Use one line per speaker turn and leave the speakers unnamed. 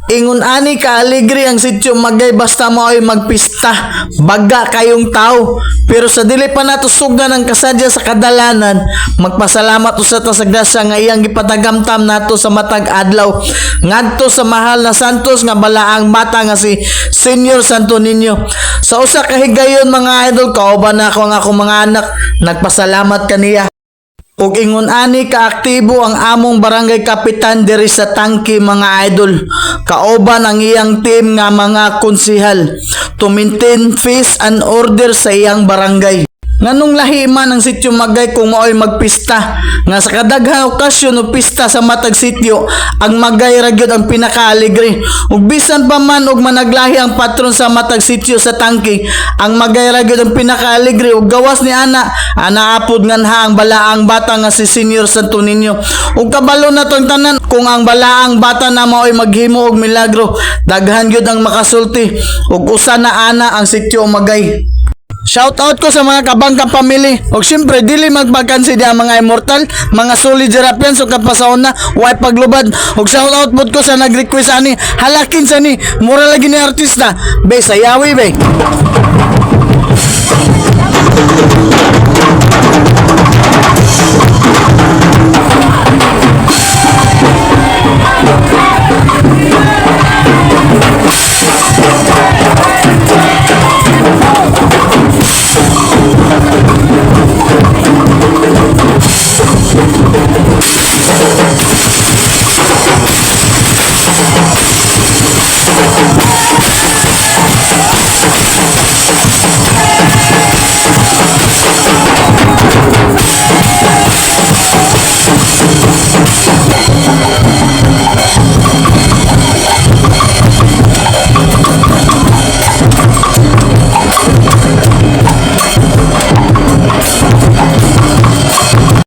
Ingon ani ka aligri ang sityo magay basta mo ay magpista. Baga kayong tao. Pero sa dili pa nato sugdan ang kasadya sa kadalanan, magpasalamat usa ta sa grasya nga iyang gipatagamtam nato sa matag adlaw ngadto sa mahal na santos nga balaang bata nga si Senior Santo Niño. Sa usa ka higayon mga idol, kauban na ako ang akong mga anak, nagpasalamat kaniya. Ug ingon ani kaaktibo ang among barangay kapitan diri sa Tangke mga idol. Kauban ang iyang team nga mga konsihal to maintain peace and order sa iyang barangay. Nganong lahi man ang sityo Magay kung mao'y magpista nga sa kadaghang okasyon o pista sa matag sityo ang Magay ra gyud ang pinakaaligre ug bisan pa man og managlahi ang patron sa matag sityo sa Tangke ang Magay ra gyud ang pinakaaligre ug gawas ni ana apod nganha ang balaang bata nga si Senior Santo Niño ug kabalo na tong tanan kung ang balaang bata na mao'y maghimo og milagro daghan gyud ang makasulti ug usa na ana ang sityo Magay. Shout out ko sa mga kabangkang pamilya. Og syempre dili magbakansi di ang mga immortal, mga solid Jarapian so kapasaon na way paglubad. Og shout out pod ko sa nag-request ani, halakin sa ni, mura lagi ni artista. Be sayawi be.